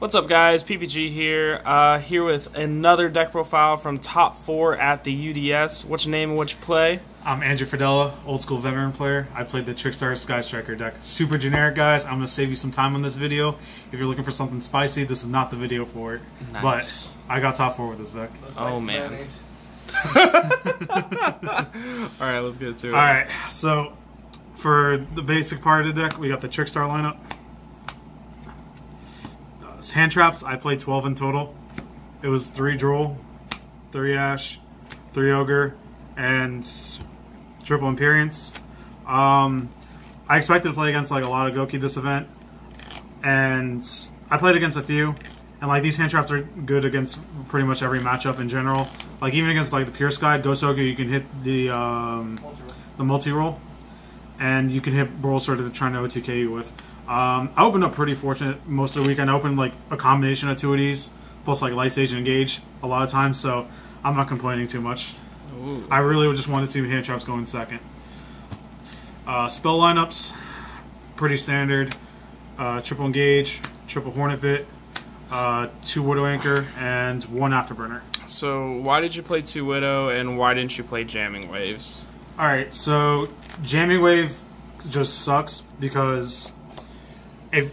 What's up, guys? PPG here. Here with another deck profile from Top 4 at the UDS. What's your name and what you play? I'm Andrew Fredella, old school veteran player. I played the Trickstar Sky Striker deck. Super generic, guys. I'm going to save you some time on this video. If you're looking for something spicy, this is not the video for it. Nice. But I got top 4 with this deck. Oh, man. Alright, let's get to it. Alright, so for the basic part of the deck, we got the Trickstar lineup. Hand traps, I played 12 in total. It was 3 Droll, 3 Ash, 3 Ogre, and triple Imperience. I expected to play against like a lot of Goki this event, and I played against a few. And like these hand traps are good against pretty much every matchup in general. Like even against like the Pure Sky, Ghost Ogre, you can hit the multi-roll, and you can hit Brawl Sword to trying to OTK you with. I opened up pretty fortunate most of the weekend. I opened like a combination of 2 of these, plus like Light Stage and Engage a lot of times, so I'm not complaining too much. Ooh. I really just wanted to see hand traps go in second. Spell lineups, pretty standard. Triple Engage, triple Hornet Bit, 2 Widow Anchor, and 1 Afterburner. So, why did you play 2 Widow, and why didn't you play Jamming Waves? Alright, so Jamming Wave just sucks because if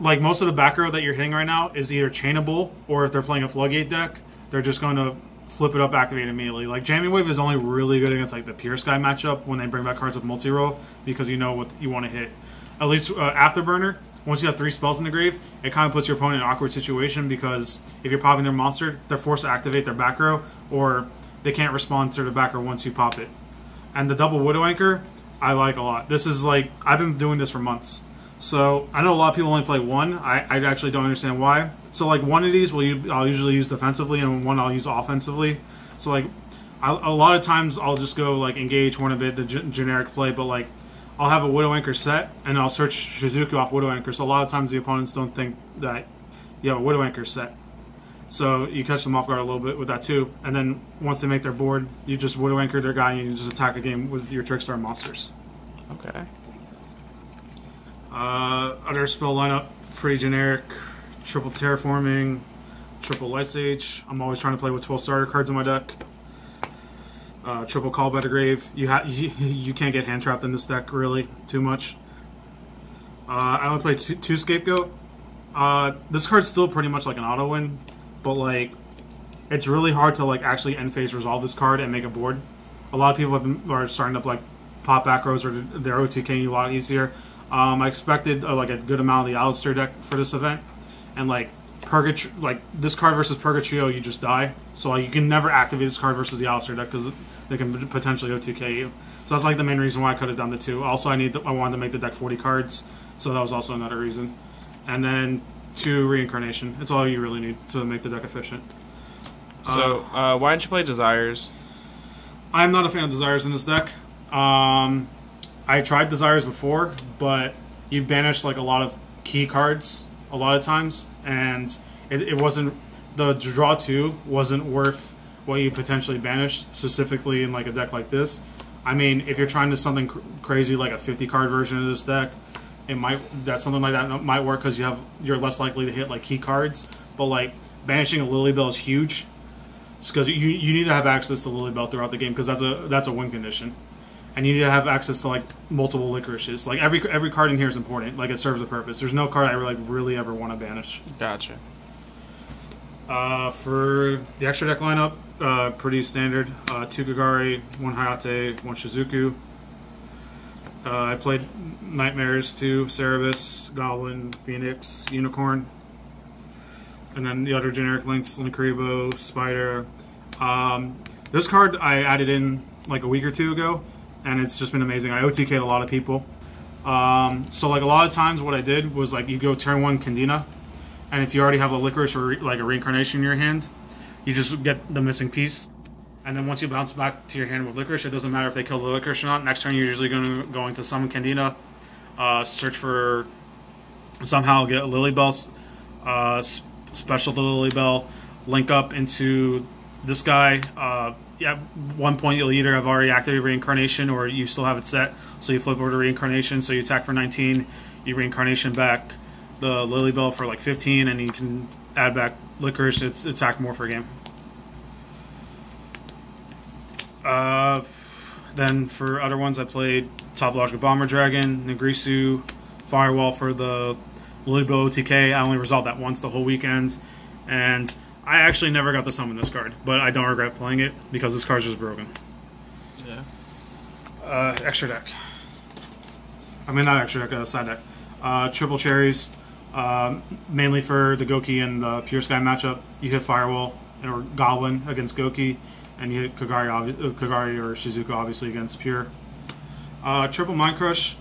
like most of the back row that you're hitting right now is either chainable, or if they're playing a Floodgate deck, they're just going to flip it up, activate immediately. Like Jamming Wave is only really good against like the Pure Sky matchup when they bring back cards with multi-roll, because you know what you want to hit. At least Afterburner, once you have 3 spells in the grave, it kind of puts your opponent in an awkward situation, because if you're popping their monster, they're forced to activate their back row, or they can't respond to the back row once you pop it. And the double Widow Anchor, I like a lot. This is like, I've been doing this for months. So I know a lot of people only play 1. I actually don't understand why. So like 1 of these I'll usually use defensively, and 1 I'll use offensively. So like a lot of times I'll just go like Engage, Hornet Bit, the generic play, but like I'll have a Widow Anchor set, and I'll search Shizuku off Widow Anchor. So a lot of times the opponents don't think that you have a Widow Anchor set. So you catch them off guard a little bit with that too. And then once they make their board, you just Widow Anchor their guy, and you just attack the game with your Trickstar monsters. Okay. Other spell lineup, pretty generic. Triple Terraforming, triple Light Stage. I'm always trying to play with 12 starter cards in my deck. Triple Call by the Grave. You can't get hand trapped in this deck really too much. I only played 2 Scapegoat. This card's still pretty much like an auto win, but like it's really hard to like actually end phase resolve this card and make a board. A lot of people are starting to like pop back rows, or they're OTKing you a lot easier. I expected like a good amount of the Alistair deck for this event, and like this card versus Purgatrio, you just die. So like you can never activate this card versus the Alistair deck, because they can potentially OTK you. So that's like the main reason why I cut it down to 2. Also, I wanted to make the deck 40 cards, so that was also another reason. And then 2 Reincarnation. It's all you really need to make the deck efficient. So why didn't you play Desires? I'm not a fan of Desires in this deck. I tried Desires before, but you banish like a lot of key cards a lot of times, and it wasn't, the draw 2 wasn't worth what you potentially banished, specifically in like a deck like this. I mean, if you're trying to something crazy like a 50 card version of this deck, something like that might work, because you're less likely to hit like key cards. But like banishing a Lilybell is huge, because you need to have access to Lilybell throughout the game, because that's a win condition. And you need to have access to like multiple Licorices. Like every card in here is important. Like it serves a purpose. There's no card I really ever want to banish. Gotcha. For the extra deck lineup, pretty standard. 2 Gagari, 1 Hayate, 1 Shizuku. I played Nightmares, 2 Cerebus, Goblin, Phoenix, Unicorn. And then the other generic links, Linkuriboh, Spider. This card I added in like a week or 2 ago, and it's just been amazing. I OTK'd a lot of people. So like a lot of times what I did was like you go turn 1 Candina, and if you already have a Licorice or like a Reincarnation in your hand, you just get the missing piece. And then once you bounce back to your hand with Licorice, it doesn't matter if they kill the Licorice or not. Next turn you're usually going to summon Candina, search for, somehow get a Lilybell, special the Lilybell, link up into this guy. At one point you'll either have already activated Reincarnation, or you still have it set, so you flip over to Reincarnation, so you attack for 19, you Reincarnation back, the Lily Bell for like 15, and you can add back Licorice. It's attack more per game. Then for other ones, I played Topological Bomber Dragon, Nagrisu, Firewall for the Lily Bell OTK. I only resolved that once the whole weekend, and I actually never got to summon this card, but I don't regret playing it because this card's just broken. Yeah. Extra deck. I mean, not extra deck, side deck. Triple Cherries, mainly for the Goki and the Pure Sky matchup. You hit Firewall or Goblin against Goki, and you hit Kagari or Shizuka, obviously, against Pure. Triple Mind Crush.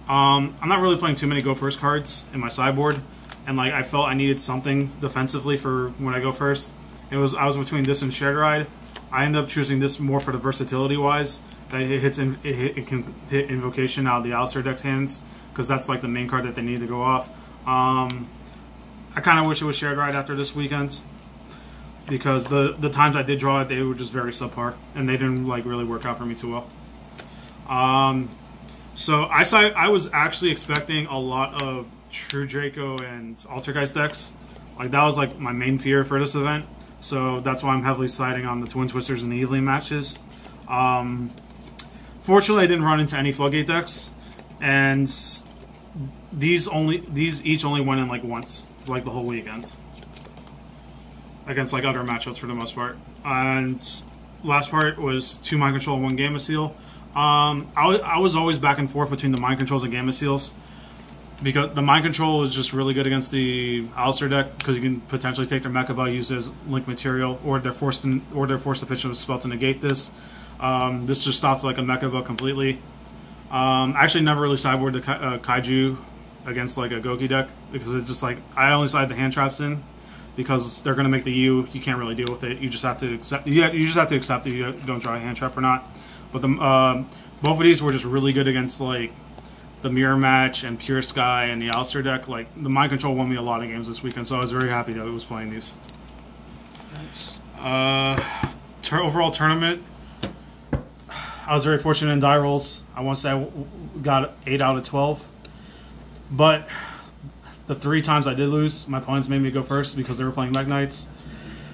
I'm not really playing too many Go First cards in my sideboard, and like I felt I needed something defensively for when I go first. I was between this and Shared Ride. I ended up choosing this more for the versatility wise. That it can hit Invocation out of the Alistair deck's hands, because that's like the main card that they need to go off. I kind of wish it was Shared Ride after this weekend, because the times I did draw it, they were just very subpar, and they didn't like really work out for me too well. So I was actually expecting a lot of True Draco and Altergeist decks. Like that was like my main fear for this event. So that's why I'm heavily siding on the Twin Twisters and the Evelyn matches. Fortunately, I didn't run into any Floodgate decks, and these each only went in like once, like the whole weekend, against like other matchups for the most part. And last part was 2 Mind Control and 1 Gamma Seal. I was always back and forth between the Mind Controls and Gamma Seals, because the Mind Control is just really good against the Alistair deck, because you can potentially take their Mecha Bell, use it as link material, or they're forced to pitch a spell to negate this. This just stops like a Mecha Bell completely. I actually never really sideboard the Kaiju against like a Goki deck, because it's just like I only side the hand traps in, because they're going to make the you can't really deal with it. You just have to accept. You just have to accept that you don't draw a hand trap or not. But both of these were just really good against like the Mirror Match and Pure Sky and the Alistair deck. Like the Mind Control won me a lot of games this weekend, so I was very happy that I was playing these. Nice. Overall tournament, I was very fortunate in die rolls. I want to say I got 8 out of 12, but the 3 times I did lose, my opponents made me go first because they were playing Mech Knights,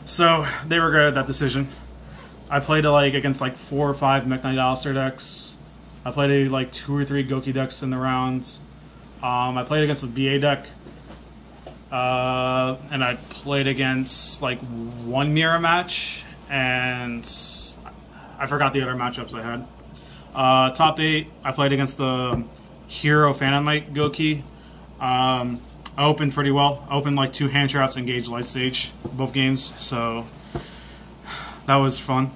so they regretted that decision. I played like against like 4 or 5 Mech Knight Alistair decks. I played like 2 or 3 Goki decks in the rounds. I played against the BA deck, and I played against like 1 Mirror Match, and I forgot the other matchups I had. Top 8, I played against the Hero Phantom Knight Goki. I opened pretty well. I opened like 2 hand traps, engaged Light Stage both games, so that was fun.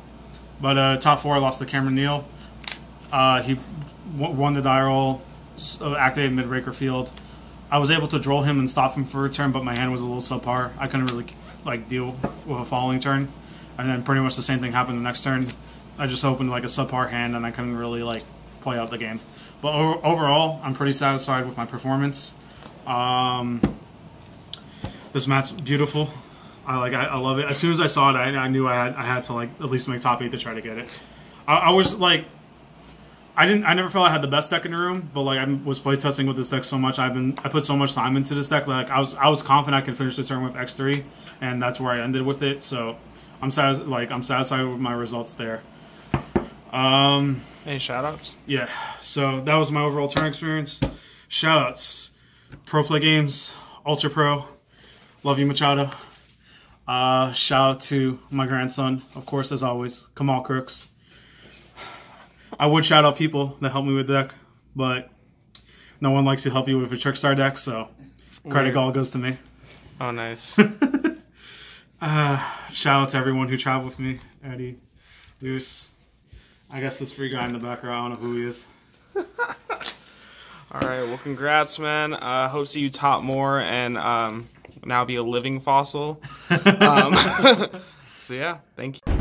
But top 4, I lost to Cameron Neal. He won the die roll, activated mid-raker field. I was able to droll him and stop him for a turn, but my hand was a little subpar. I couldn't really like deal with a following turn. And then pretty much the same thing happened the next turn. I just opened like a subpar hand, and I couldn't really like play out the game. But overall, I'm pretty satisfied with my performance. This mat's beautiful. I love it. As soon as I saw it, I knew I had to like at least make top 8 to try to get it. I was like, I never felt I had the best deck in the room, but like I was playtesting with this deck so much. I put so much time into this deck. Like I was confident I could finish the turn with X3, and that's where I ended with it. So I'm satisfied with my results there. Any shoutouts? Yeah. So that was my overall turn experience. Shoutouts: Pro Play Games, Ultra Pro, love you Machado. Shout out to my grandson, of course, as always, Kamal Crooks. I would shout out people that helped me with the deck, but no one likes to help you with a Trickstar deck, so credit all goes to me. Oh, nice. Shout out to everyone who traveled with me. Eddie, Deuce. I guess this free guy in the background, I don't know who he is. All right, well, congrats, man. Hope to see you top more and now be a living fossil. So, yeah, thank you.